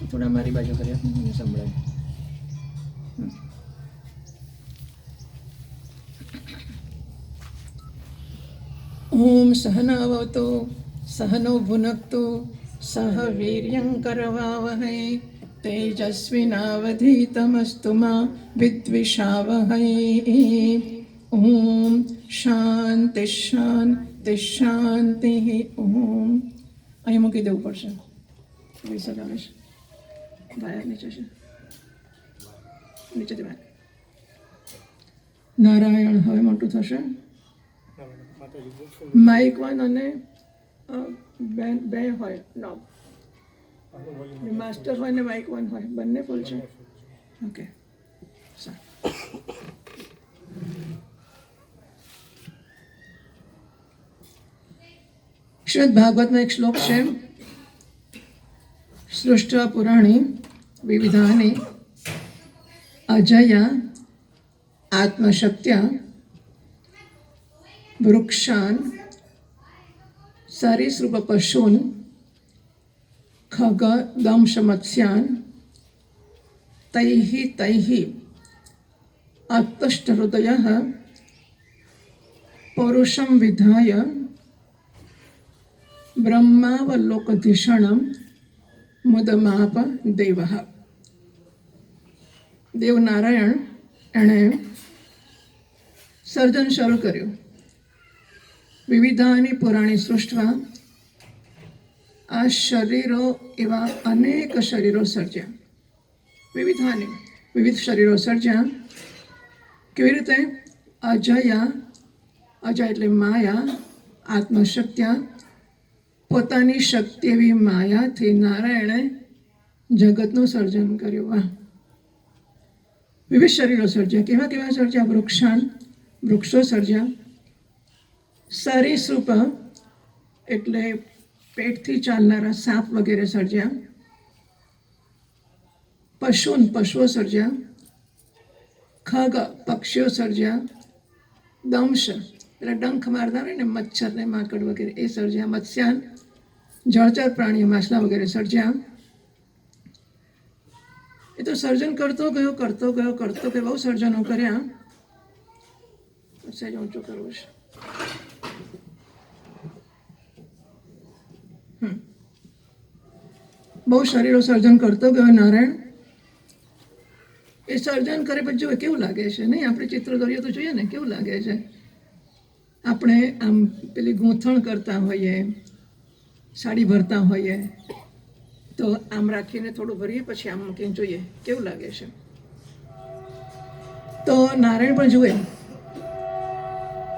થોડા મારી બાજુ કર્યા સંભળાય. ઓમ સહનાવતો સહનો ભુનક્તુ સહ વીર્યં કરવાવહૈ તેજસ્વિનાવધીતમસ્તુ મા વિદ્વિષાવહૈ. ઓમ શાંતિ શાંતિ શાંતિ. ઓમ અહીં મૂકી દેવું પડશે. વિસર આવે છે, વાયર નીચે છે, નીચેથી વાયર. નારાયણ હવે મોટું થશે. માઇક વન અને બે હોય નોબ, માસ્ટર હોય ને માઇક વન હોય, બંને ફૂલ છે. ઓકે શ્રીમદ ભાગવતમાં એક શ્લોક છે, સૃષ્ટા પુરાણી વિવિધાની અજયા આત્મશક્ત્યા વૃક્ષાન સરીસૃપ પશુન ખગ દંશ મત્સ્યાન તૈઃ તૈઃ આત્તષ્ટ હૃદયઃ પૌરુષમ વિધાય બ્રહ્માવલોકધિષણમ મુદમાપ દેવઃ. દેવનારાયણ એણે સર્જન શરૂ કર્યું. વિવિધાની પુરાણી સૃષ્ટવા, આ શરીરો એવા અનેક શરીરો સર્જ્યા. વિવિધાની વિવિધ શરીરો સર્જ્યા. કેવી રીતે? અજયા, અજય એટલે માયા, આત્મશક્ત્યા, પોતાની શક્તિ એવી માયાથી નારાયણે જગતનું સર્જન કર્યું. વાહ! વિવિધ શરીરો સર્જ્યા. કેવા કેવા સર્જ્યા? વૃક્ષાન, વૃક્ષો સર્જ્યા. સરીસૃપ એટલે પેટથી ચાલનારા સાપ વગેરે સર્જ્યા. પશુન, પશુઓ સર્જ્યા. ખગ, પક્ષીઓ સર્જ્યા. દંશ એટલે ડંખ મારતા હોય ને મચ્છર ને માકડ વગેરે, એ સર્જ્યા. મત્સ્યાન જળચર પ્રાણીઓ, માછલા વગેરે સર્જ્યા. એ તો સર્જન કરતો ગયો કરતો ગયો કરતો ગયો, બહુ સર્જનો કર્યા. સહેજ ઊંચું કરવું છે. બહુ શરીરો સર્જન કરતો ગયો નારાયણ. એ સર્જન કરે પછી જો કેવું લાગે છે નહીં? આપણે ચિત્ર દોરીએ તો જોઈએ ને કેવું લાગે છે. આપણે આમ પેલી ગૂંથણ કરતા હોઈએ, સાડી ભરતા હોઈએ તો આમ રાખીને થોડું ભરીએ, પછી આમ મૂકીને જોઈએ કેવું લાગે છે. તો નારાયણ પણ જુએ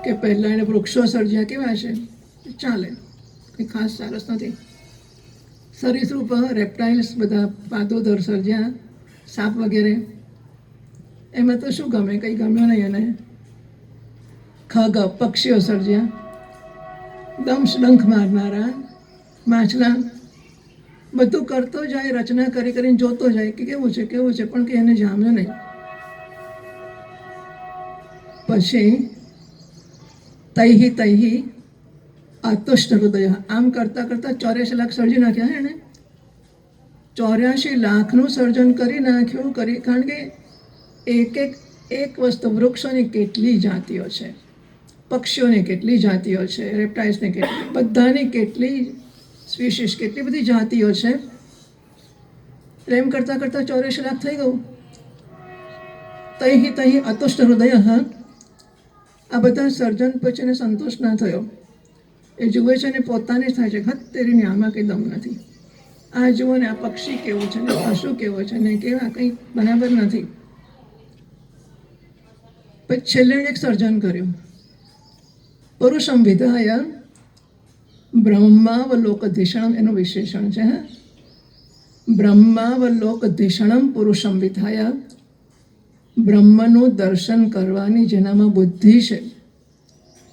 કે પહેલાં એને વૃક્ષો સર્જ્યા. કેવા છે? ચાલે, કંઈ ખાસ સરસ નથી. સરીસૃપ રેપ્ટાઇલ્સ બધા પાદોદર સર્જ્યા, સાપ વગેરે. એમાં તો શું ગમે? કંઈ ગમ્યું નહીં એને. ખગ, પક્ષીઓ સર્જ્યા. દંશ, ડંખ મારનારા માછલા. બધું કરતો જાય, રચના કરી કરીને જોતો જાય કે કેવું છે કેવું છે, પણ કે એને જામ્યું નહીં. પછી તૈહિ તૈહિ આતુષ્ટ હૃદય, આમ કરતાં કરતાં 84 લાખ સર્જી નાખ્યા. એણે 84 લાખનું સર્જન કરી નાખ્યું. કારણ કે એક વસ્તુ, વૃક્ષોની કેટલી જાતિઓ છે, પક્ષીઓની કેટલી જાતિઓ છે, રેપ્ટાઇલ્સની કેટલી, બધાની કેટલી સ્પીસીસ, કેટલી બધી જાતિઓ છે. એટલે એમ કરતાં કરતાં 84 લાખ થઈ ગયું. તૈહિ તૈહિ અતુષ્ટ હૃદય. આ બધા સર્જન પછી એને સંતોષ ના થયો. એ જુએ છે ને પોતાને જ થાય છે, હત તેરીને આમાં કંઈ દમ નથી. આ જુઓ ને, આ પક્ષી કેવું છે ને, પશુ કેવો છે ને, કેવા કંઈ બરાબર નથી. પછી છેલ્લે એક સર્જન કર્યું. પુરુષમ વિધાય બ્રહ્માવલોકધિષણમ, એનું વિશેષણ છે. બ્રહ્માવલોકધિષણમ પુરુષમ વિધાય, બ્રહ્મનું દર્શન કરવાની જેનામાં બુદ્ધિ છે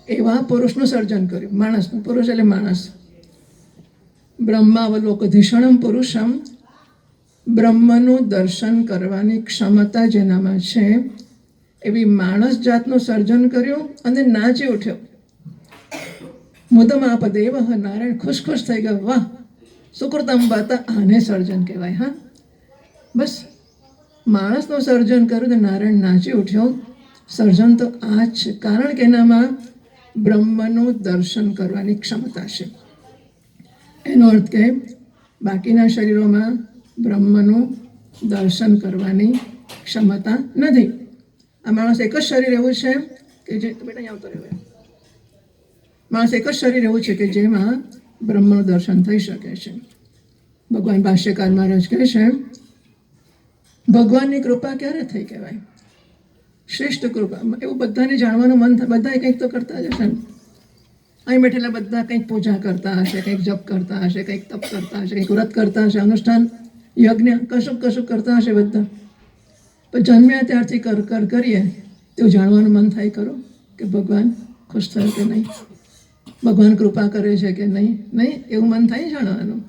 એવા પુરુષનું સર્જન કર્યું. માણસનું, પુરુષ એટલે માણસ. બ્રહ્માવલોકધિષણમ પુરુષમ, બ્રહ્મનું દર્શન કરવાની ક્ષમતા જેનામાં છે એવી માણસ જાતનું સર્જન કર્યું અને નાચી ઉઠ્યો. મુદમ આપ દેવ, નારાયણ ખુશ ખુશ થઈ ગયો. વાહ, સુકૃતમ બાતા, આને સર્જન કહેવાય. હા, બસ માણસનું સર્જન કર્યું તો નારાયણ નાચી ઉઠ્યો. સર્જન તો આ જ છે, કારણ કે એનામાં બ્રહ્મનું દર્શન કરવાની ક્ષમતા છે. એનો અર્થ કે બાકીના શરીરોમાં બ્રહ્મનું દર્શન કરવાની ક્ષમતા નથી. આ માણસ એક જ શરીર એવું છે કે જે બેટા અહીં આવતો રહ્યો, માણસ એક જ શરીર એવું છે કે જેમાં બ્રહ્મનું દર્શન થઈ શકે છે. ભગવાન ભાષ્યકાર મહારાજ કહે છે, ભગવાનની કૃપા ક્યારે થઈ કહેવાય? શ્રેષ્ઠ કૃપા. એવું બધાને જાણવાનું મન થાય, બધા કંઈક તો કરતા જ હશે ને. અહીં બેઠેલા બધા કંઈક પૂજા કરતા હશે, કંઈક જપ કરતા હશે, કંઈક તપ કરતા હશે, કંઈક વ્રત કરતા હશે, અનુષ્ઠાન યજ્ઞ કશું કરતા હશે બધા. પણ જન્મ્યા ત્યારથી કરીએ તેવું જાણવાનું મન થાય ખરું કે ભગવાન ખુશ થયો કે નહીં, ભગવાન કૃપા કરે છે કે નહીં? નહીં, એવું મન થાય જાણવાનું.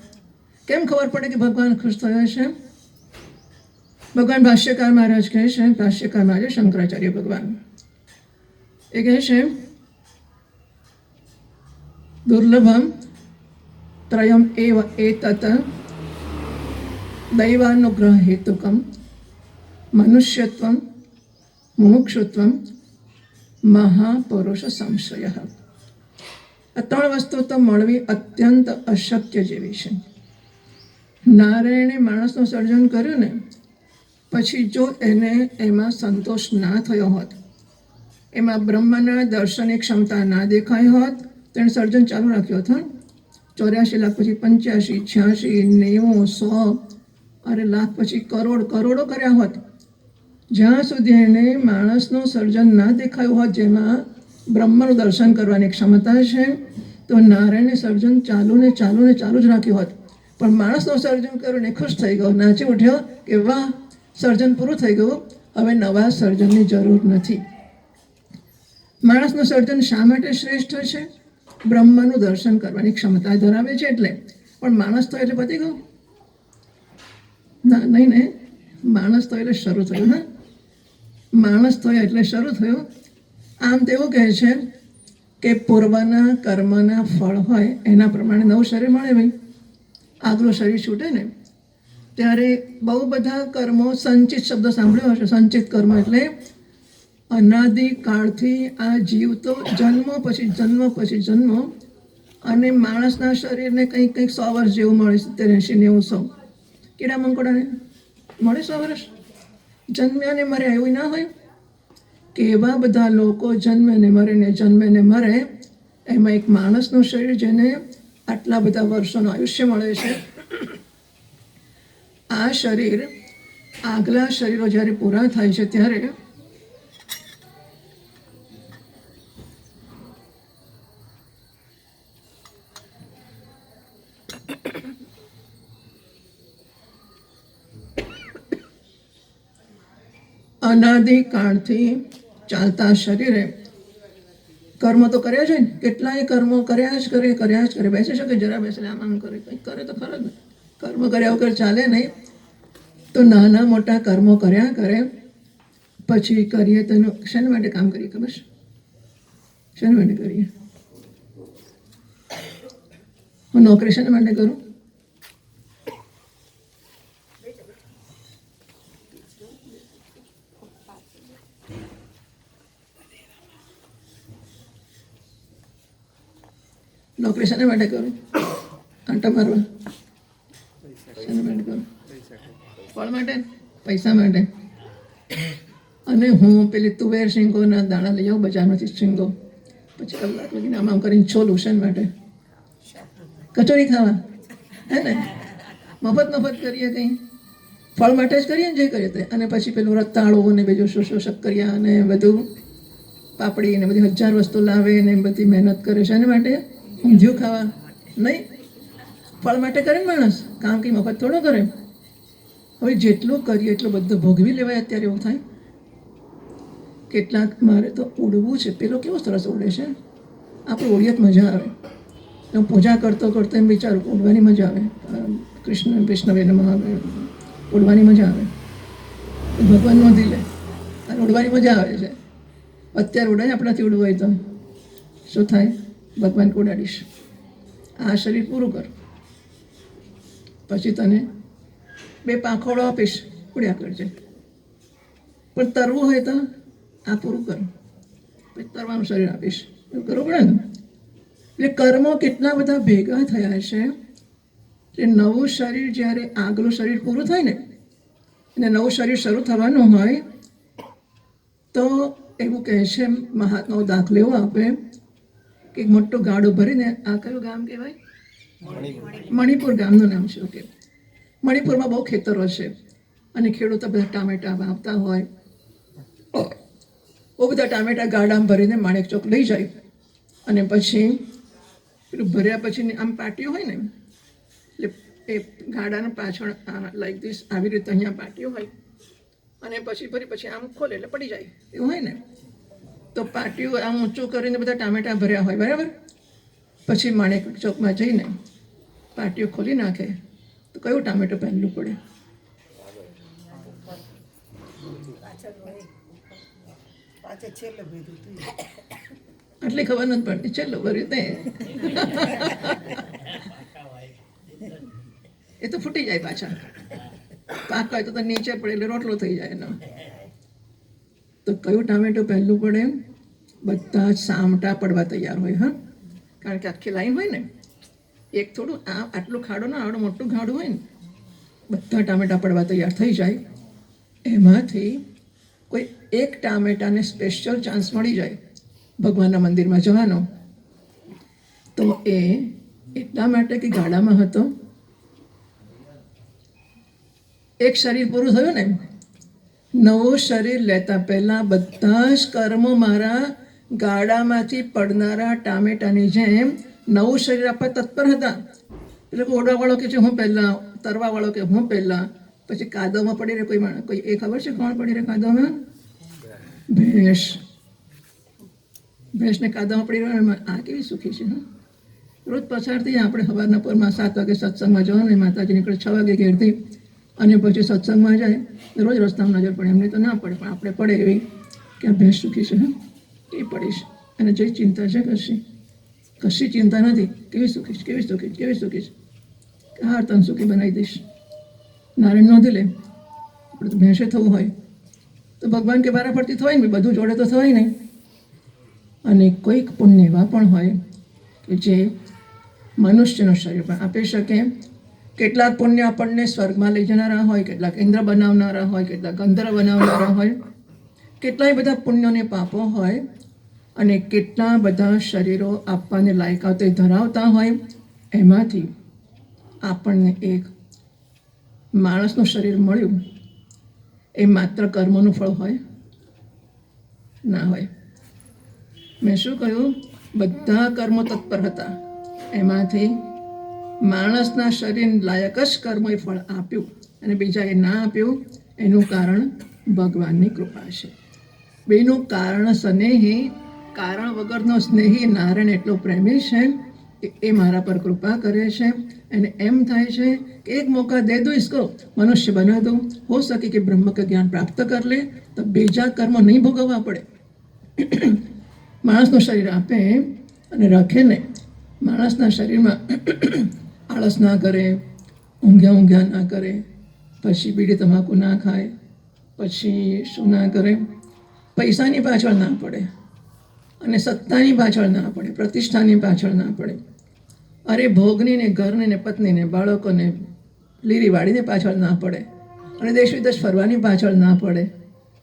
કેમ ખબર પડે કે ભગવાન ખુશ થયો છે? ભગવાન ભાષ્યકાર મહારાજ કહે છે, ભાષ્યકાર મહારાજ શંકરાચાર્ય ભગવાન એ કહે છે, દુર્લભમ ત્રયમ એવ એતત દૈવાનુગ્રહ હેતુકમ મનુષ્યત્વમ મુમુક્ષુત્વમ મહાપુરુષ સંશય. આ ત્રણ વસ્તુ તો મળવી અત્યંત અશક્ય જેવી છે. નારાયણે માણસનું સર્જન કર્યું ને પછી જો એને એમાં સંતોષ ના થયો હોત, એમાં બ્રહ્મના દર્શનની ક્ષમતા ના દેખાઈ હોત, તેણે સર્જન ચાલુ રાખ્યો હતો. 84 લાખ પછી 85, 86, 90, 100, અરે લાખ પછી કરોડો કર્યા હોત. જ્યાં સુધી એને માણસનું સર્જન ના દેખાયું હોત જેમાં બ્રહ્મનું દર્શન કરવાની ક્ષમતા છે, તો નારાયણે સર્જન ચાલુ જ રાખ્યું હોત. પણ માણસનું સર્જન કર્યું ને ખુશ થઈ ગયો, નાચી ઉઠ્યો કે વાહ, સર્જન પૂરું થઈ ગયું, હવે નવા સર્જનની જરૂર નથી. માણસનું સર્જન શા માટે શ્રેષ્ઠ છે? બ્રહ્મનું દર્શન કરવાની ક્ષમતા ધરાવે છે એટલે. પણ માણસ તો એટલે પતી ગયું ના, નહીં ને, માણસ તો એટલે શરૂ થયું. હા, માણસ થયો એટલે શરૂ થયું. આમ તેવું કહે છે કે પૂર્વના કર્મના ફળ હોય એના પ્રમાણે નવું શરીર મળે. ભાઈ આગલું શરીર છૂટે ને ત્યારે બહુ બધા કર્મો, સંચિત શબ્દ સાંભળ્યો હશે. સંચિત કર્મ એટલે અનાદિકાળથી આ જીવ તો જન્મ પછી જન્મ અને માણસના શરીરને કંઈક 100 વર્ષ જેવું મળે, 70, 80, 90, 100. કીડા મંકોડાને મળે 100 વર્ષ. જન્મ્યા ને મરે એવું ના હોય કે એવા બધા લોકો જન્મે ને મરે, એમાં એક માણસનું શરીર જેને આટલા બધા વર્ષોનું આયુષ્ય મળે છે, આ શરીર આગલા શરીરો જ્યારે પૂરા થાય છે ત્યારે અનાદિકાળથી ચાલતા શરીરે કર્મ તો કર્યા છે ને, કેટલાય કર્મો કર્યા જ કરે. બેસી શકે, જરા બેસે, આમ કરે, કંઈક કરે તો ખરા જ ને. કર્મ કર્યા વગર ચાલે નહીં. તો નાના મોટા કર્મો કર્યા કરે. પછી કરીએ તો એનું શેના માટે કામ કરીએ ખબર છે? શેના માટે કરીએ? હું નોકરી શેના માટે કરું? નોકરી શેના માટે કરું? આંટા મારવા? શેના માટે કરું? ફળ માટે, પૈસા માટે. અને હું પેલી તુવેર શીંગોના દાણા લઈ આવું બજારમાંથી, શીંગો, પછી કલાક લગીને આમ કરીને છોલું. શેના માટે? કચોરી ખાવા, હે ને? મફત કરીએ કંઈ, ફળ માટે જ કરીએ ને જે કરીએ તે. અને પછી પેલું રતાળું ને બીજું શું શક્કરિયા અને બધું પાપડી ને બધી 1000 વસ્તુ લાવે ને બધી મહેનત કરે છે. એના માટે ઊંધિયું ખાવા નહીં, ફળ માટે કરે ને માણસ. કામ કંઈ મફત થોડો કરે. હવે જેટલું કરીએ એટલું બધું ભોગવી લેવાય. અત્યારે એવું થાય કેટલાક, મારે તો ઉડવું છે. પેલો કેવો સરસ ઉડે છે, આપણે ઉડીએ જ મજા આવે. હું પૂજા કરતો એમ વિચારું ઉડવાની મજા આવે. કૃષ્ણ ઉડવાની મજા આવે. ભગવાન નોંધી લે અને ઉડવાની મજા આવે છે. અત્યારે ઉડાય આપણાથી ઉડવું હોય તો શું થાય? ભગવાન ઉડાડીશ. આ શરીર પૂરું કર, પછી તને 2 પાંખોળો આપીશ. પડ્યા કરજે. પણ તરવું હોય તો આ પૂરું કર, પછી તરવાનું શરીર આપીશ, એવું કરવું પડે ને. એટલે કર્મો કેટલા બધા ભેગા થયા છે. એટલે નવું શરીર જ્યારે આગલું શરીર પૂરું થાય ને અને નવું શરીર શરૂ થવાનું હોય તો એવું કહે છે, મહાત્માઓ દાખલો એવો આપે કે મોટું ગાડું ભરીને, આ કયું ગામ કહેવાય? મણિપુર ગામનું નામ છે. ઓકે, મણિપુરમાં બહુ ખેતરો છે અને ખેડૂતો બધા ટામેટા વાવતા હોય. બહુ બધા ટામેટા ગાડામાં ભરીને માણેક ચોક લઈ જાય અને પછી પેલું ભર્યા પછી આમ પાટીઓ હોય ને, એટલે એ ગાડાને પાછળ લાઈક ધીસ આવી રીતે અહીંયા પાટીઓ હોય અને પછી આમ ખોલે એટલે પડી જાય એવું હોય ને. તો પાટીઓ આમ ઊંચું કરીને બધા ટામેટા ભર્યા હોય, બરાબર. પછી માણેક ચોકમાં જઈને પાટીઓ ખોલી નાખે તો કયું ટામેટું પહેલું પડે? આટલી ખબર નથી પડતી, છેલ્લું ભર્યું તે એ તો ફૂટી જાય પાછા. પાક હોય તો નીચે પડે એટલે રોટલો થઈ જાય એનો. તો કયું ટામેટું પહેલું પડે? બધા જ સામટા પડવા તૈયાર હોય. હા, કારણ કે આખી લાઈન હોય ને, એક થોડું આટલું ખાડું ના આવડું મોટું ખાડું હોય ને, બધા ટામેટા પડવા તૈયાર થઈ જાય. એમાંથી કોઈ એક ટામેટાને સ્પેશિયલ ચાન્સ મળી જાય ભગવાનના મંદિરમાં જવાનો, તો એ એટલા માટે કે ગાડામાં હતો, એક શરીર પૂરું થયું ને, નવું શરીર લેતા પહેલાં બધા જ કર્મો મારા ગાડામાંથી પડનારા ટામેટાની જેમ નવું શરીર આપવા તત્પર હતા. એટલે ઓઢવાવાળો કે છે હું પહેલાં, તરવાવાળો કે હું પહેલાં, પછી કાદવમાં પડી રહે કોઈ એ ખબર છે કોણ પડી રહે કાદવમાં? ભેંસને કાદવમાં પડી રહ્યો. આ કેવી સુખી છે. રોજ પસારથી આપણે સવારના પોરમાં 7 વાગે સત્સંગમાં જવાનું, માતાજી નીકળે 6 વાગે ઘેરથી અને પછી સત્સંગમાં જાય. રોજ રસ્તામાં નજર પડે, એમને તો ના પડે પણ આપણે પડે એવી કે આ ભેંસ સુખી છે. એ પડીશ અને જે ચિંતા છે કશી ચિંતા નથી. કેવી સુખી છે, કેવી સુખી છે. હાર તને સુખી બનાવી દઈશ. નારાયણ નોંધી લે. આપણે તો ભેંસે થવું હોય તો ભગવાન કે વારા ફરતી થવાય ને, બધું જોડે તો થવાય નહીં. અને કોઈક પુણ્ય એવા પણ હોય કે જે મનુષ્યનું શરીર પણ આપી શકે. કેટલાક પુણ્ય આપણને સ્વર્ગમાં લઈ જનારા હોય, કેટલાક ઇન્દ્ર બનાવનારા હોય, કેટલાક ગંધર્વ બનાવનારા હોય, કેટલાય બધા પુણ્યોને પાપો હોય અને કેટલા બધા શરીરો આપવાને લાયકાતો ધરાવતા હોય. એમાંથી આપણને એક માણસનું શરીર મળ્યું, એ માત્ર કર્મોનું ફળ હોય ના હોય. મેં શું કહ્યું? બધા કર્મો તત્પર હતા, એમાંથી માણસના શરીર લાયક જ કર્મોએ ફળ આપ્યું અને બીજાએ ના આપ્યું. એનું કારણ ભગવાનની કૃપા છે. બેનું કારણ સ્નેહી, કારણ વગરનો સ્નેહી નારાયણ એટલો પ્રેમી છે કે એ મારા પર કૃપા કરે છે. એને એમ થાય છે કે એક મોકા દે દો इसको, મનુષ્ય બના દો, હો શકે કે બ્રહ્મ का જ્ઞાન પ્રાપ્ત કર લે તો બીજા કર્મો નહીં ભોગવવા પડે. માણસનું શરીર આપે અને રાખે ને, માણસના શરીરમાં આળસ ના કરે, ઊંઘ્યા ના કરે, પછી બીડી તમાકુ ના ખાય, પછી શું ના કરે, પૈસાની પાછળ ના પડે અને સત્તાની પાછળ ના પડે, પ્રતિષ્ઠાની પાછળ ના પડે. અરે ભોગની ને ઘરને ને પત્નીને બાળકોને લીરી વાળીને પાછળ ના પડે અને દેશ વિદેશ ફરવાની પાછળ ના પડે.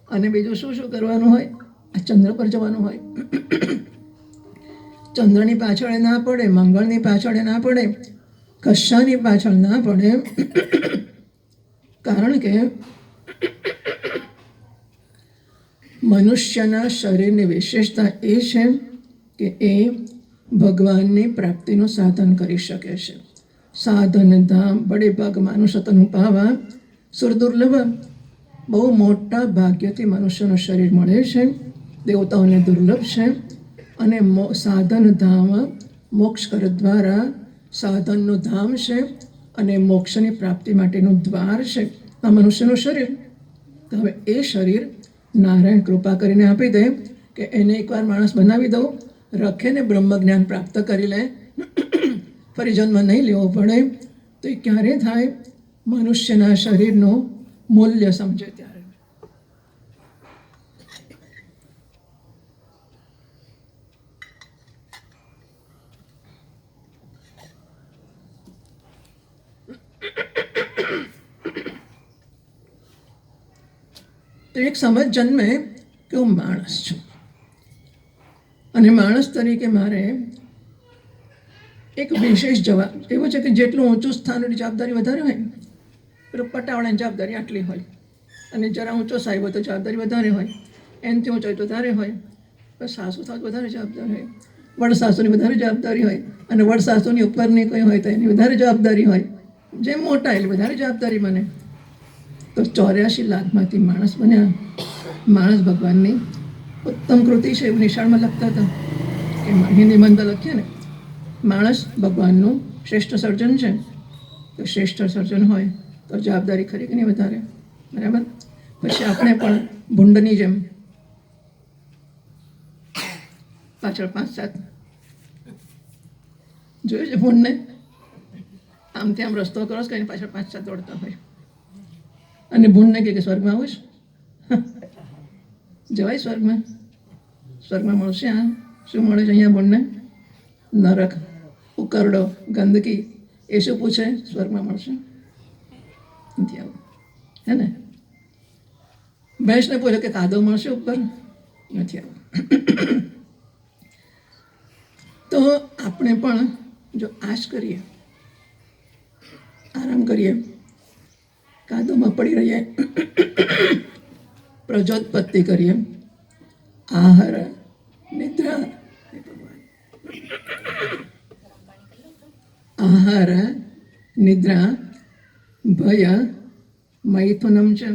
અને બીજું શું શું કરવાનું હોય? આ ચંદ્ર પર જવાનું હોય. ચંદ્રની પાછળ ના પડે, મંગળની પાછળ ના પડે, કશાની પાછળ ના પડે. કારણ કે મનુષ્યના શરીરની વિશેષતા એ છે કે એ ભગવાનની પ્રાપ્તિનું સાધન કરી શકે છે. સાધન ધામ બડે ભાગ માનુષ તન પાવા સુર દુર્લભ. બહુ મોટા ભાગ્યથી મનુષ્યનું શરીર મળે છે, દેવતાઓને દુર્લભ છે. અને સાધન ધામ મોક્ષ કર દ્વારા સાધનનું ધામ છે અને મોક્ષની પ્રાપ્તિ માટેનું દ્વાર છે આ મનુષ્યનું શરીર. તો હવે એ શરીર નારાયણ કૃપા કરીને આપી દે કે એને એકવાર માણસ બનાવી દઉં, રખે ને બ્રહ્મ જ્ઞાન પ્રાપ્ત કરી લે, ફરી જન્મ નહીં લેવો પડે. તો એ ક્યારે થાય? મનુષ્યના શરીરનું મૂલ્ય સમજે ત્યારે. તો એક સમજ જન્મે કે હું માણસ છું અને માણસ તરીકે મારે એક વિશેષ જવાબ એવો છે કે જેટલું ઊંચું સ્થાનની જવાબદારી વધારે હોય પેલો પટાવાળાની જવાબદારી આટલી હોય અને જરા ઊંચો સાહેબ હોય તો જવાબદારી વધારે હોય, એનાથી ઊંચો હોય તો વધારે હોય, પણ સાસુ થાવ વધારે જવાબદારી હોય, વડ સાસુની વધારે જવાબદારી હોય અને વડ સાસુની ઉપરની કોઈ હોય તો એની વધારે જવાબદારી હોય. જેમ મોટા એટલે વધારે જવાબદારી બને. તો 84 લાખમાંથી માણસ બન્યા. માણસ ભગવાનની ઉત્તમ કૃતિ છે એવું નિશાળમાં લખતા હતા કે હિન્દીમાં અંદર લખીએ ને માણસ ભગવાનનું શ્રેષ્ઠ સર્જન છે. તો શ્રેષ્ઠ સર્જન હોય તો જવાબદારી ખરી કે નહીં વધારે, બરાબર. પછી આપણે પણ ભૂંડની જેમ પાછળ 5-7 જોયું છે ભૂંડને, આમથી આમ રસ્તો કરો કઈ પાછળ 5-7 દોડતા હોય અને ભૂંડને કે સ્વર્ગમાં આવું છે, જવાય સ્વર્ગમાં? સ્વર્ગમાં મળશે? આ શું મળે છે અહીંયા ભૂંડને? નરક, ઉકરડો, ગંદકી. એ શું પૂછે? સ્વર્ગમાં મળશે? નથી આવું, હે ને? ભેંસને પૂછે કે કાદવ મળશે ઉપર? નથી આવું. તો આપણે પણ જો આશ કરીએ, આરામ કરીએ, કાદવમાં પડી રહીએ, પ્રજોત્પત્તિ કરીએ, આહાર, નિદ્રા, આહાર, નિદ્રા, ભય, મૈથુનમ છે.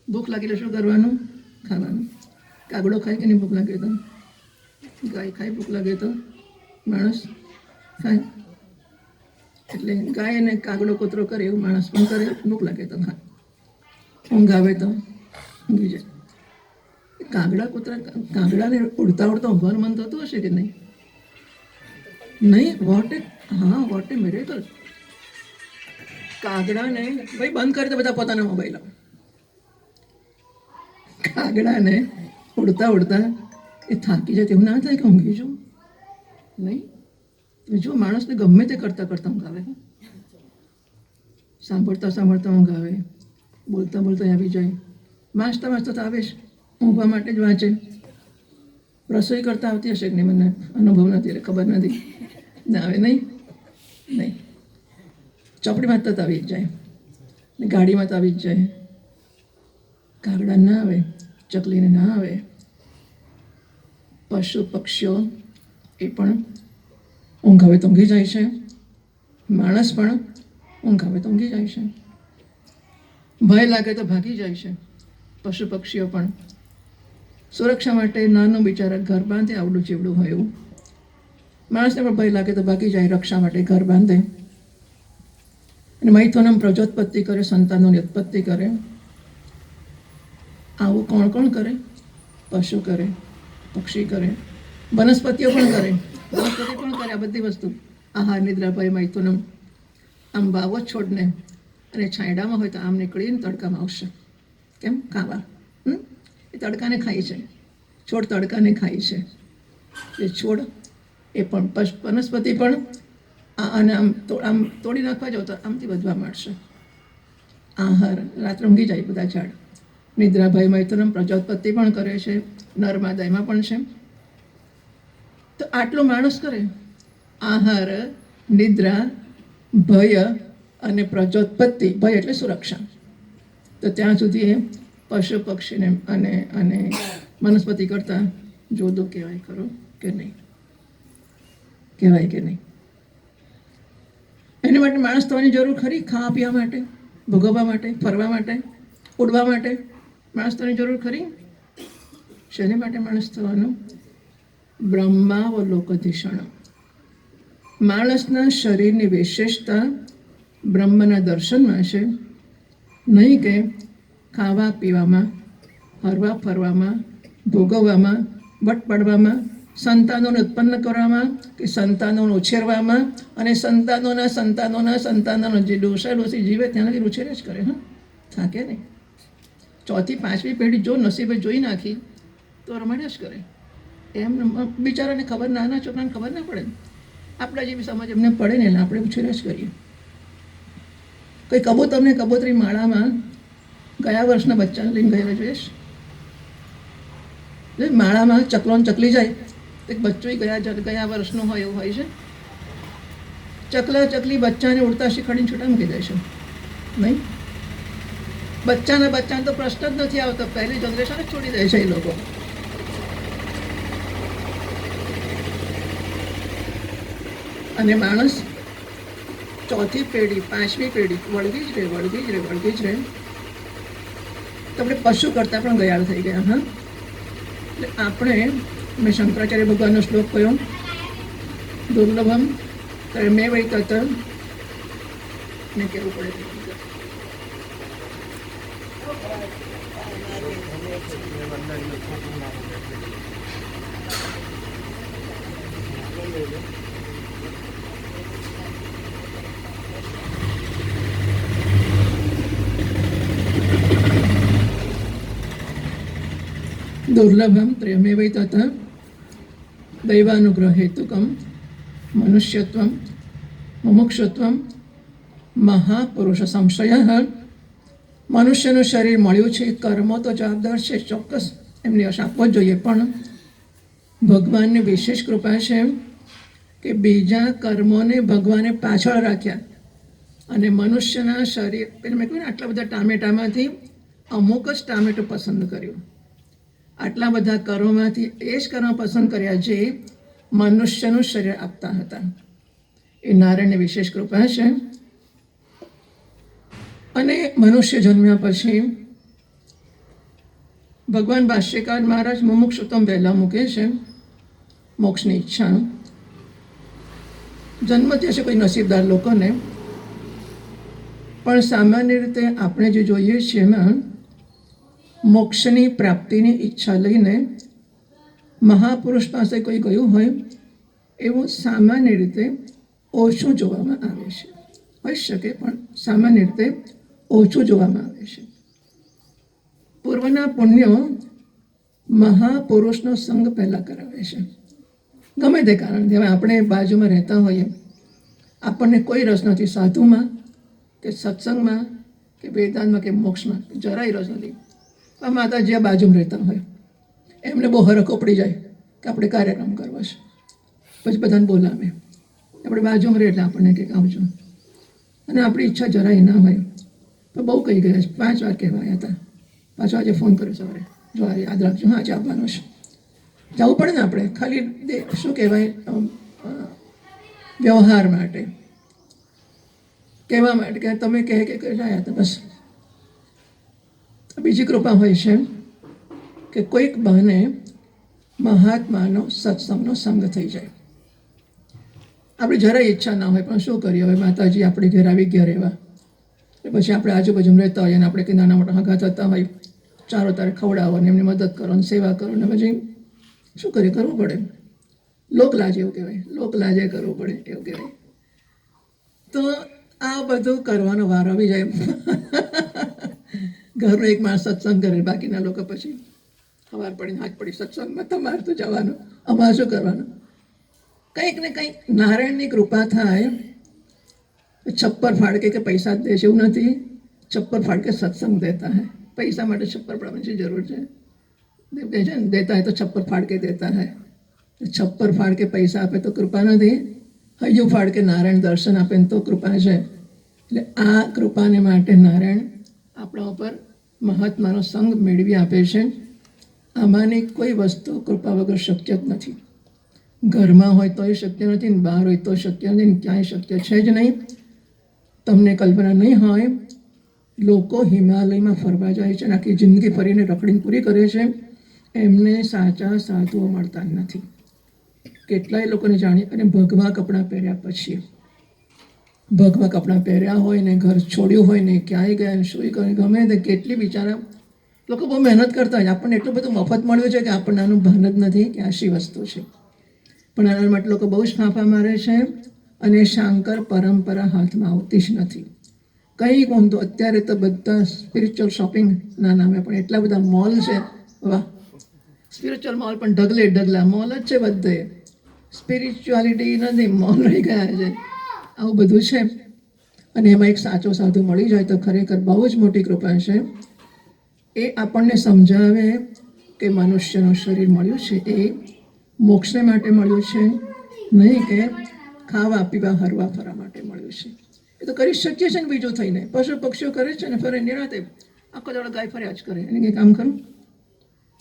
ભૂખ લાગી એટલે શું કરવાનું? ખાવાનું. કાગડો ખાય કે નહીં ભૂખ લાગે તો? ગાય ખાય ભૂખ લાગે તો? માણસ ખાય. એટલે ગાય અને કાગડો કૂતરો કરે એવું માણસ પણ કરે, ભૂખ લાગે તો ખાય, ઊંઘ આવે તો ઊંઘી જાય. કાગડાને ઉડતા ઊંઘવાનું મન થતું હશે કે નહીં? નહીં. વોટ એ મિરેકલ. કાગડાને ભાઈ બંધ કરી દે બધા પોતાના મોબાઈલ. કાગડાને ઉડતા એ થાકી જાય તેવું ના થાય કે ઊંઘી જવું? નહીં. જો માણસને ગમે તે કરતાં ઊંઘ આવે, સાંભળતા ઊંઘ આવે, બોલતા આવી જાય, વાંચતા તો આવે જ, ઊંઘવા માટે જ વાંચે. રસોઈ કરતા આવતી હશે કે નહીં મને અનુભવ નથી એટલે ખબર નથી. ના આવે? નહીં. ચોપડીમાં તો આવી જ જાય, ગાડીમાં તો આવી જ જાય. કાગડા ના આવે, ચકલીને ના આવે. પશુ પક્ષીઓ એ પણ ઊંઘ આવે તો ઊંઘી જાય છે, માણસ પણ ઊંઘ આવે તો ઊંઘી જાય છે, ભય લાગે તો ભાગી જાય છે. પશુ પક્ષીઓ પણ સુરક્ષા માટે નાનું બિચારા ઘર બાંધે, આવડું ચીવડું હોય એવું. માણસને પણ ભય લાગે તો ભાગી જાય, રક્ષા માટે ઘર બાંધે. અને મૈથુનમ પ્રજોત્પત્તિ કરે, સંતાનોની ઉત્પત્તિ કરે. આવું કોણ કરે? પશુ કરે, પક્ષી કરે, વનસ્પતિઓ પણ કરે. આ બધી વસ્તુ આહાર, નિદ્રા, ભય, મૈથુનમ. આમ વાવો છોડને અને છાંયડામાં હોય તો આમ નીકળીને તડકામાં આવશે. કેમ? ખાવા. એ તડકાને ખાય છે, છોડ તડકાને ખાય છે. એ છોડ એ પણ વનસ્પતિ પણ અને આમ તોડી નાખવા જાવ તો આમથી વધવા માંડશે. આહાર, રાત્રે ઊંઘી જાય બધા ઝાડ. નિદ્રા, ભય, મૈથુનમ પ્રજોત્પત્તિ પણ કરે છે, નરમાં એમાં પણ છે. તો આટલું માણસ કરે, આહાર, નિદ્રા, ભય અને પ્રજોત્પત્તિ. ભય એટલે સુરક્ષા. તો ત્યાં સુધી એ પશુ પક્ષીને અને વનસ્પતિ કરતાં જોદો કહેવાય ખરો કે નહીં? કહેવાય કે નહીં? એની માટે માણસ થવાની જરૂર ખરી? ખાવા પીવા માટે, ભોગવવા માટે, ફરવા માટે, ઉડવા માટે માણસ થવાની જરૂર ખરી? શેની માટે માણસ થવાનું? બ્રહ્માવલોકધિષણ. માણસના શરીરની વિશેષતા બ્રહ્મના દર્શનમાં છે, નહીં કે ખાવા પીવામાં, હરવા ફરવામાં, ભોગવવામાં, વટ પડવામાં, સંતાનોને ઉત્પન્ન કરવામાં કે સંતાનોને ઉછેરવામાં અને સંતાનોના જે ડોસા ડોસી જીવે ત્યાંથી ઉછેરે જ કરે. હા, થાકે નહીં. ચોથી પાંચમી પેઢી જો નસીબે જોઈ નાખી તો રમણ્યા જ કરે. એમ બિચારાને ખબર, નાના છોકરાને ખબર ના પડે. આપણા જેવી સમજ એમને પડે ને એટલે આપણે ઉછેર જ કરીએ. કંઈ કબૂતરને કબૂતરી માળામાં ગયા વર્ષના બચ્ચાને લઈને ગયેલા જોઈશ. માળામાં ચકલોને ચકલી જાય એક બચ્ચો ગયા વર્ષનો હોય એવું હોય છે. ચકલા ચકલી બચ્ચાને ઉડતા શીખવાડીને છૂટા મૂકી દે છે. નહીં, બચ્ચાને તો પ્રશ્ન જ નથી આવતો. પહેલી જનરેશન જ છોડી દે છે એ લોકો. અને માણસ ચોથી પેઢી પાંચમી પેઢી વળગી જ રહે. તો આપણે પશુ કરતાં પણ ગયાળ થઈ ગયા. હા, એટલે આપણે, મેં શંકરાચાર્ય ભગવાનનો શ્લોક કહ્યો, દુર્લભમ મેં વહી તત ને કહેવું પડે. દુર્લભમ ત્રયમેવૈ તત દૈવાનુગ્રહ હેતુકમ મનુષ્યત્વમ મુમુક્ષુત્વમ મહાપુરુષ સંશય. મનુષ્યનું શરીર મળ્યું છે, કર્મો તો જવાબદાર છે, ચોક્કસ એમને યશ આપવો જ જોઈએ. પણ ભગવાનની વિશેષ કૃપા છે કે બીજા કર્મોને ભગવાને પાછળ રાખ્યા અને મનુષ્યના શરીર, એટલે મેં કહ્યું ને આટલા બધા ટામેટામાંથી અમુક જ ટામેટું પસંદ કર્યું. આટલા બધા કર્મોમાંથી એ જ કર્મ પસંદ કર્યા જે મનુષ્યનું શરીર આપતા હતા. એ નારાયણની વિશેષ કૃપા છે. અને મનુષ્ય જન્મ્યા પછી ભગવાન ભાષ્યકાર મહારાજ મુમુક્ષુત્વમ પહેલાં મૂકે છે, મોક્ષની ઈચ્છા. જન્મ થયા છે કોઈ નસીબદાર લોકોને, પણ સામાન્ય રીતે આપણે જે જોઈએ છીએ એમાં મોક્ષની પ્રાપ્તિની ઈચ્છા લઈને મહાપુરુષ પાસે કોઈ ગયું હોય એવું સામાન્ય રીતે ઓછું જોવામાં આવે છે. હોઈ શકે પણ સામાન્ય રીતે ઓછું જોવામાં આવે છે. પૂર્વના પુણ્યો મહાપુરુષનો સંગ પહેલાં કરાવે છે. ગમે તે કારણથી. હવે આપણે બાજુમાં રહેતા હોઈએ, આપણને કોઈ રસ નથી સાધુમાં કે સત્સંગમાં કે વેદાંતમાં કે મોક્ષમાં, જરાય રસ નથી. આ માતાજી આ બાજુમાં રહેતા હોય, એમને બહુ હરખો પડી જાય કે આપણે કાર્યક્રમ કરવો છે, પછી બધાને બોલાવે. આપણે બાજુમાં રહે એટલે આપણને કંઈક આવજો, અને આપણી ઈચ્છા જરાય ના હોય તો બહુ કહી ગયા છે. 5 વાર કહેવાયા હતા. પાછો આજે ફોન કર્યો સવારે, જો આ યાદ રાખજો, હા આજે આવવાનું છે. જવું પડે ને આપણે, ખાલી શું કહેવાય, વ્યવહાર માટે કહેવા માટે કે તમે કહે કે રહ્યા હતા બસ. બીજી કૃપા હોય છે કે કોઈક બહાને મહાત્માનો સત્સંગનો સંગ થઈ જાય. આપણી જરાય ઈચ્છા ના હોય પણ શું કરીએ, હવે માતાજી આપણે ઘેર આવી ગયા રહેવા, પછી આપણે આજુબાજુમાં રહેતા હોઈએ અને આપણે કંઈ નાના મોટા હગા થતા હોય, ચારો તારે ખવડાવો ને એમની મદદ કરો ને સેવા કરો ને પછી શું કરીએ, કરવું પડે. લોકલાજ એવું કહેવાય, લોકલાજે કરવું પડે એવું કહેવાય. તો આ બધું કરવાનો વાર આવી જાય. ઘરનો એક માણસ સત્સંગ કરે, બાકીના લોકો પછી સવાર પડીને હાથ પડી સત્સંગમાં, તમારે તો જવાનું, અમારે શું કરવાનું. કંઈક ને કંઈક નારાયણની કૃપા થાય. છપ્પર ફાડકે કે પૈસા દે છે એવું નથી, છપ્પર ફાડકે સત્સંગ દેતા હૈ. પૈસા માટે છપ્પર ફાડવાની જરૂર છે? કહે છે ને, દેતા હૈ તો છપ્પર ફાડકે દેતા હૈ. છપ્પર ફાડકે પૈસા આપે તો કૃપા નથી, હૈયું ફાડકે નારાયણ દર્શન આપે તો કૃપા છે. એટલે આ કૃપાને માટે નારાયણ આપણા ઉપર મહાત્માનો સંગ મેળવી આપે છે. આમાંની કોઈ વસ્તુ કૃપા વગર શક્ય જ નથી. ઘરમાં હોય તોય શક્ય નથી, ને બહાર હોય તો શક્ય નથી, ને ક્યાંય શક્ય છે જ નહીં. તમને કલ્પના નહીં હોય, લોકો હિમાલયમાં ફરવા જાય છે અને આખી જિંદગી ફરીને રખડીને પૂરી કરે છે, એમને સાચા સાધુઓ મળતા નથી. કેટલાય લોકોને જાણીએ. અને ભગવા કપડાં પહેર્યા પછી, ભગવા કપડાં પહેર્યા હોય ને ઘર છોડ્યું હોય ને ક્યાંય ગયા ને શું કરે, ગમે તે કેટલી બિચારા લોકો બહુ મહેનત કરતા હોય. આપણને એટલું બધું મફત મળ્યું છે કે આપણને આનું ભાન જ નથી કે આ શી વસ્તુ છે. પણ આના માટે લોકો બહુ જ ફાંફા મારે છે અને શાંકર પરંપરા હાથમાં આવતી જ નથી. કંઈક ઊંધું. અત્યારે તો બધા સ્પિરિચ્યુઅલ શોપિંગના નામે પણ એટલા બધા મોલ છે. વાહ, સ્પિરિચ્યુઅલ મોલ પણ ઢગલે ઢગલા મોલ જ છે બધે. સ્પિરિચ્યુઆલિટી નથી, મોલ રહી ગયા છે. આવું બધું છે. અને એમાં એક સાચો સાધુ મળી જાય તો ખરેખર બહુ જ મોટી કૃપા છે. એ આપણને સમજાવે કે મનુષ્યનું શરીર મળ્યું છે એ મોક્ષને માટે મળ્યું છે, નહીં કે ખાવા પીવા હરવા ફરવા માટે મળ્યું છે. એ તો કરી શકીએ છે ને, બીજું થઈને પશુ પક્ષીઓ કરે છે ને, ફરે નિરાતે આખો દાડો ગાય ફર્યા જ કરે. એને કંઈ કામ કરું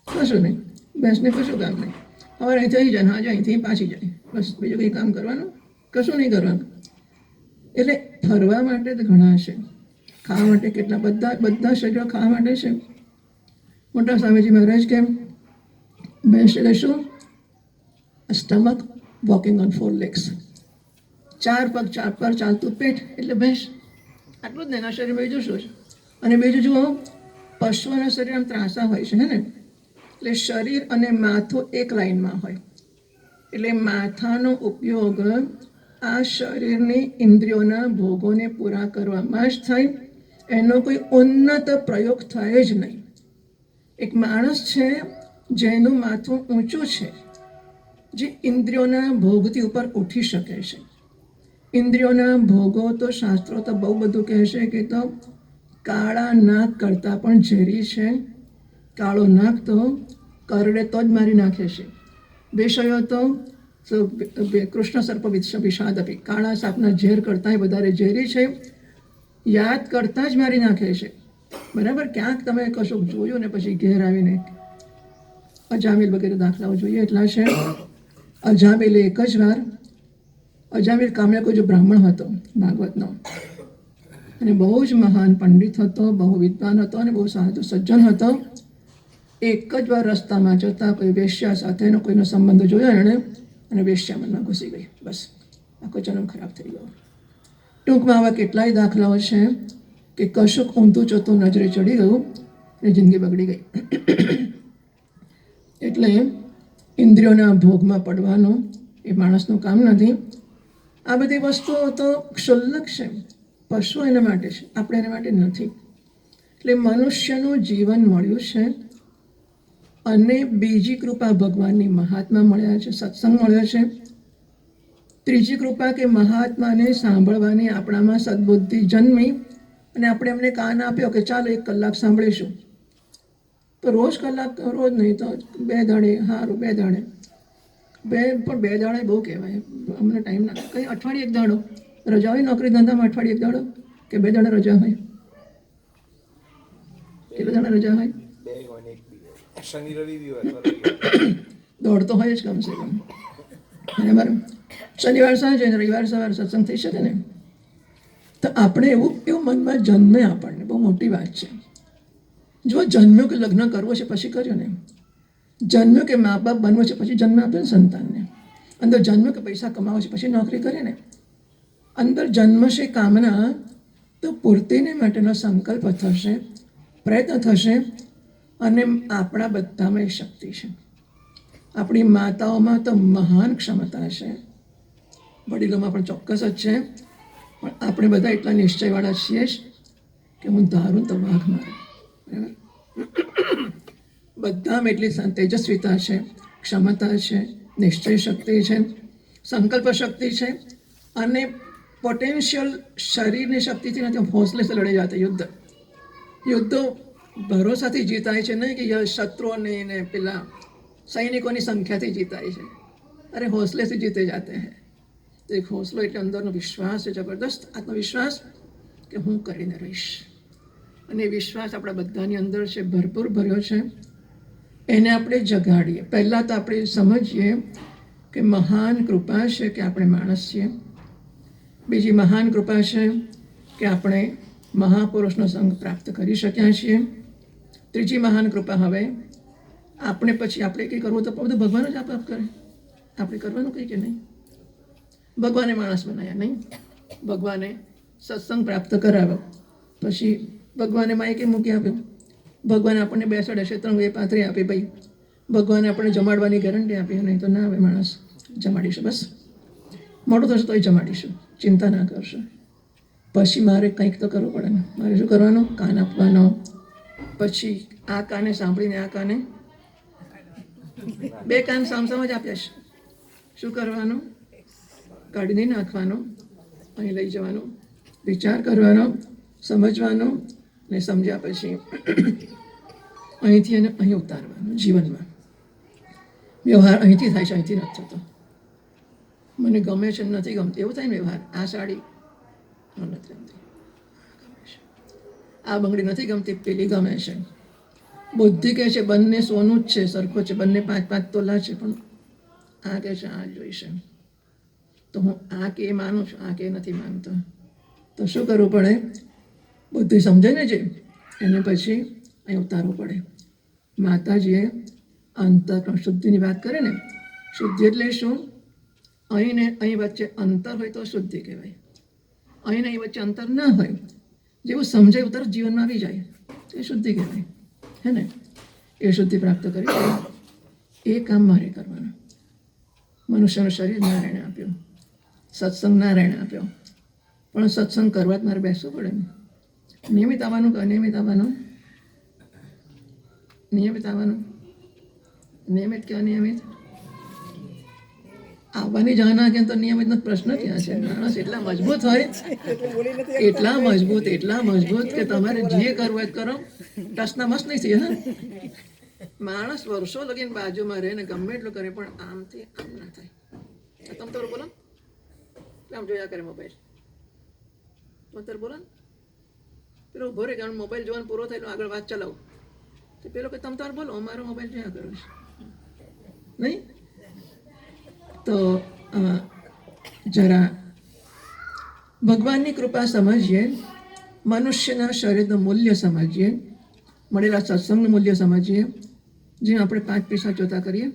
કશું નહીં. ભેંસને કશું કામ નહીં. હવે અહીં થઈ જાય, હા જાય અહીંથી પાછી જાય, બસ. બીજું કંઈ કામ કરવાનું કશું નહીં કરવાનું. એટલે ફરવા માટે તો ઘણા છે, ખાવા માટે કેટલા બધા શરીરો ખાવા માટે છે. મોટા સ્વામીજી મહારાજ કેમ ભેંસ એટલે શું? સ્ટમક વોકિંગ ઓન 4 legs, 4 પગ 4 પર ચાલતું પેટ એટલે ભેંસ. આટલું જ ને. એના શરીરમાં બીજું શું છે? અને બીજું જુઓ, પશુઓના શરીર આમ ત્રાંસા હોય છે, હે ને? એટલે શરીર અને માથું એક લાઈનમાં હોય. એટલે માથાનો ઉપયોગ આ શરીરની ઇન્દ્રિયોના ભોગોને પૂરા કરવામાં જ થાય. એનો કોઈ ઉન્નત પ્રયોગ થાય જ નહીં. એક માણસ છે જેનું માથું ઊંચું છે, જે ઇન્દ્રિયોના ભોગથી ઉપર ઉઠી શકે છે. ઇન્દ્રિયોના ભોગો તો શાસ્ત્રો તો બહુ બધું કહે છે કે તો કાળા નાક કરતાં પણ ઝેરી છે. કાળો નાક તો કરડે તો જ મારી નાખે છે. વિષયો તો કૃષ્ણ સર્પ વિષાદ આપી, કાળા સાપના ઝેર કરતાંય વધારે ઝેરી છે. યાદ કરતાં જ મારી નાખે છે. બરાબર. ક્યાંક તમે કશુંક જોયું ને પછી ઘેર આવીને અજામિલ વગેરે દાખલાઓ જોઈએ એટલા છે. અજામિલે એક જ વાર, અજામિલ કામલે કોઈ જો બ્રાહ્મણ હતો ભાગવતનો, અને બહુ જ મહાન પંડિત હતો, બહુ વિદ્વાન હતો અને બહુ સાધુ સજ્જન હતો. એક જ વાર રસ્તામાં જતા કોઈ વેશ્યા સાથેનો કોઈનો સંબંધ જોયો એણે, અને વેશ્યા મનમાં ઘૂસી ગઈ. બસ, આખો જન્મ ખરાબ થઈ ગયો. ટૂંકમાં આવા કેટલાય દાખલાઓ છે કે કશુંક ઊંધું ચોતું નજરે ચડી ગયું અને જિંદગી બગડી ગઈ. એટલે ઇન્દ્રિયોના ભોગમાં પડવાનું એ માણસનું કામ નથી. આ બધી વસ્તુઓ તો ક્ષુલ્લક છે. પશુ એના માટે છે, આપણે એના માટે નથી. એટલે મનુષ્યનું જીવન મળ્યું છે. અને બીજી કૃપા ભગવાનની મહાત્મા મળ્યા છે, સત્સંગ મળ્યો છે. ત્રીજી કૃપા કે મહાત્માને સાંભળવાની આપણામાં સદબુદ્ધિ જન્મી અને આપણે એમને કાન આપ્યો કે ચાલો 1 કલાક સાંભળીશું. તો રોજ કલાક, રોજ નહીં તો 2 દાડે, સારું 2 દાડે, પણ 2 દાડે બહુ કહેવાય. અમને ટાઈમ ના, કંઈ અઠવાડિયે 1 દાડો રજા હોય નોકરી ધંધામાં, અઠવાડિયે 1 દાડો કે 2 દાડા રજા હોય. કેટલા દાડા રજા હોય? શનિ રવિ દોડતો હોય જ કમસે કમ. બરાબર. શનિવાર સાંજે રવિવાર સવારે સત્સંગ થઈ શકે ને. તો આપણે એવું મનમાં જન્મે આપણને, બહુ મોટી વાત છે. જો જન્મ્યો કે લગ્ન કરવો છે પછી કર્યો ને, જન્મ્યો કે મા બાપ બનવો છે પછી જન્મ આપ્યો ને સંતાનને, અંદર જન્મ્યો કે પૈસા કમાવો છે પછી નોકરી કરે ને, અંદર જન્મશે કામના તો પૂર્તિને માટેનો સંકલ્પ થશે, પ્રયત્ન થશે. અને આપણા બધામાં એ શક્તિ છે. આપણી માતાઓમાં તો મહાન ક્ષમતા છે, વડીલોમાં પણ ચોક્કસ જ છે. પણ આપણે બધા એટલા નિશ્ચયવાળા છીએ કે હું ધારું તો વાઘ મારું. બરાબર. બધામાં એટલી તેજસ્વીતા છે, ક્ષમતા છે, નિશ્ચય શક્તિ છે, સંકલ્પ શક્તિ છે. અને પોટેન્શિયલ શરીરની શક્તિથી નથી, હોંસલેથી લડી જતા યુદ્ધો ભરોસાથી જીતાય છે, નહીં કે શત્રુઓને ને પેલા સૈનિકોની સંખ્યાથી જીતાય છે. અરે હોંસલેથી જીતે જાતે હૈ. તો એક હોંસલો એટલે અંદરનો વિશ્વાસ છે, જબરદસ્ત આત્મવિશ્વાસ કે હું કરીને રહીશ. અને એ વિશ્વાસ આપણા બધાની અંદર છે, ભરપૂર ભર્યો છે. એને આપણે જગાડીએ. પહેલાં તો આપણે સમજીએ કે મહાન કૃપા છે કે આપણે માણસ છીએ. બીજી મહાન કૃપા છે કે આપણે મહાપુરુષનો સંગ પ્રાપ્ત કરી શક્યા છીએ. ત્રીજી મહાન કૃપા, હવે આપણે પછી આપણે કંઈ કરવું તો બધું ભગવાન જ આપ કરે. આપણે કરવાનું કંઈ કે નહીં. ભગવાને માણસ બનાવ્યા નહીં, ભગવાને સત્સંગ પ્રાપ્ત કરાવ્યો, પછી ભગવાને માયકે મૂકી આપ્યો, ભગવાને આપણને બેસાડે છે, 3 2 5 આપી, ભાઈ ભગવાને આપણને જમાડવાની ગેરંટી આપી. નહીં તો ના આવે માણસ, જમાડીશું, બસ મોડું થશે તોય જમાડીશું, ચિંતા ના કરશો. પછી મારે કંઈક તો કરવું પડે ને. મારે શું કરવાનું? કાન આપવાનો. પછી આ કાને સાંભળીને આ કાને, બે કાન સામસામ જ આપ્યા છે. શું કરવાનું? કાઢી નાખવાનો, અહીં લઈ જવાનો, વિચાર કરવાનો, સમજવાનો, ને સમજ્યા પછી અહીંથી અને અહીં ઉતારવાનું જીવનમાં. વ્યવહાર અહીંથી થાય છે, અહીંથી નથી થતો. મને ગમે છે નથી ગમતી એવું થાય ને વ્યવહાર. આ સાડી નથી ગમતી, આ બંગડી નથી ગમતી, પેલી ગમે છે. બુદ્ધિ કહે છે બંને સોનું જ છે, સરખો છે, બંને 5-5 તોલા છે, પણ આ કહે છે આ જોઈશે. તો હું આ કે માનું છું, આ કે નથી માનતો. તો શું કરવું પડે? બુદ્ધિ સમજે ને જે, એને પછી અહીં ઉતારવું પડે. માતાજીએ અંતઃકરણ શુદ્ધિની વાત કરે ને, શુદ્ધિ એટલે શું? અહીં ને અહીં વચ્ચે અંતર હોય તો શુદ્ધિ કહેવાય. અહીં ને અહીં વચ્ચે અંતર ના હોય, જેવું સમજાય ઉતર જીવનમાં આવી જાય, એ શુદ્ધિ કહેવાય. હે ને? એ શુદ્ધિ પ્રાપ્ત કરી એ કામ મારે કરવાનું. મનુષ્યનું શરીર નારાયણે આપ્યું, સત્સંગ નારાયણે આપ્યો, પણ સત્સંગ કરવા જ મારે બેસવું પડે ને. નિયમિત આવવાનું કે અનિયમિત આવવાનું? નિયમિત આવવાનું. નિયમિત કે અનિયમિત? આવવાની જાના કે તો નિયમિતનો પ્રશ્ન ક્યાં છે? માણસ એટલા મજબૂત હોય, એટલા મજબૂત કે તમારે જે કરવું એ કરો, ટસના મસ નહીં થઈ. હા, માણસ વર્ષો લગીને બાજુમાં રહે ને ગમે એટલું કરે, પણ આમથી આમ ના થાય. તમે તો બોલો, આમ જોયા કરે મોબાઈલ. તમે તાર બોલો, પેલો ઉભો રહે, કારણ મોબાઈલ જોવાનું પૂરો થયેલો આગળ વાત ચલાવો, તો પેલો કે તમે તાર બોલો, અમારો મોબાઈલ જોયા કરો છો નહીં. તો જરા ભગવાનની કૃપા સમજીએ, મનુષ્યના શરીરનું મૂલ્ય સમજીએ, મળેલા સત્સંગનું મૂલ્ય સમજીએ. જે આપણે 5 પૈસા જોતા કરીએ,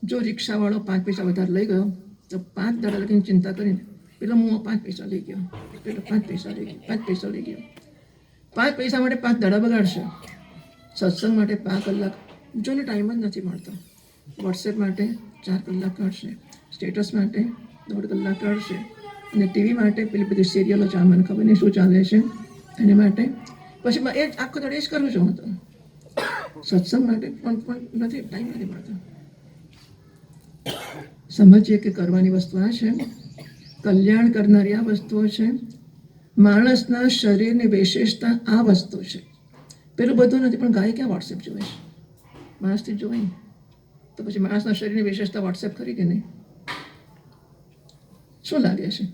જો રિક્ષાવાળો 5 પૈસા વધારે લઈ ગયો તો 5 દાડા લગીને ચિંતા કરીને પેલો હું 5 પૈસા લઈ ગયો, પેલો 5 પૈસા લઈ ગયો, 5 પૈસા લઈ ગયો. 5 પૈસા માટે 5 દાડા બગાડશે. સત્સંગ માટે 5 કલાક જોને ટાઈમ જ નથી મળતો. વોટ્સએપ માટે 4 કલાક કાઢશે, સ્ટેટસ માટે 1.5 કલાક કાઢશે, અને ટીવી માટે પેલી બધી સિરિયલો ચાલે, મને ખબર નહીં શું ચાલે છે એના માટે. પછી એ જ આખો દાડો એ જ કરું છું હું. તો સત્સંગ માટે પણ નથી, ટાઈમ નથી મળતો. સમજીએ કે કરવાની વસ્તુ આ છે, કલ્યાણ કરનારી આ વસ્તુઓ છે. માણસના શરીરની વિશેષતા આ વસ્તુ છે. પેલું બધું નથી, પણ ગાય ક્યાં વોટ્સએપ જોવે છે? માણસથી જોવે ને. તો પછી માણસના શરીરની વિશેષતા વોટ્સએપ ખરી કે નહીં? શું લાગે છે?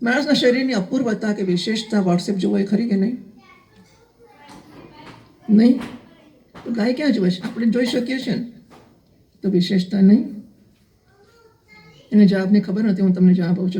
માણસના શરીરની અપૂર્વતા કે વિશેષતા વોટ્સએપ જોવો એ ખરી કે નહીં? નહીં. તો ગાય ક્યાં જોવે છે? આપણે જોઈ શકીએ છીએ ને, તો વિશેષતા નહીં. એને જવાબની ખબર નથી, હું તમને જવાબ આપું છું.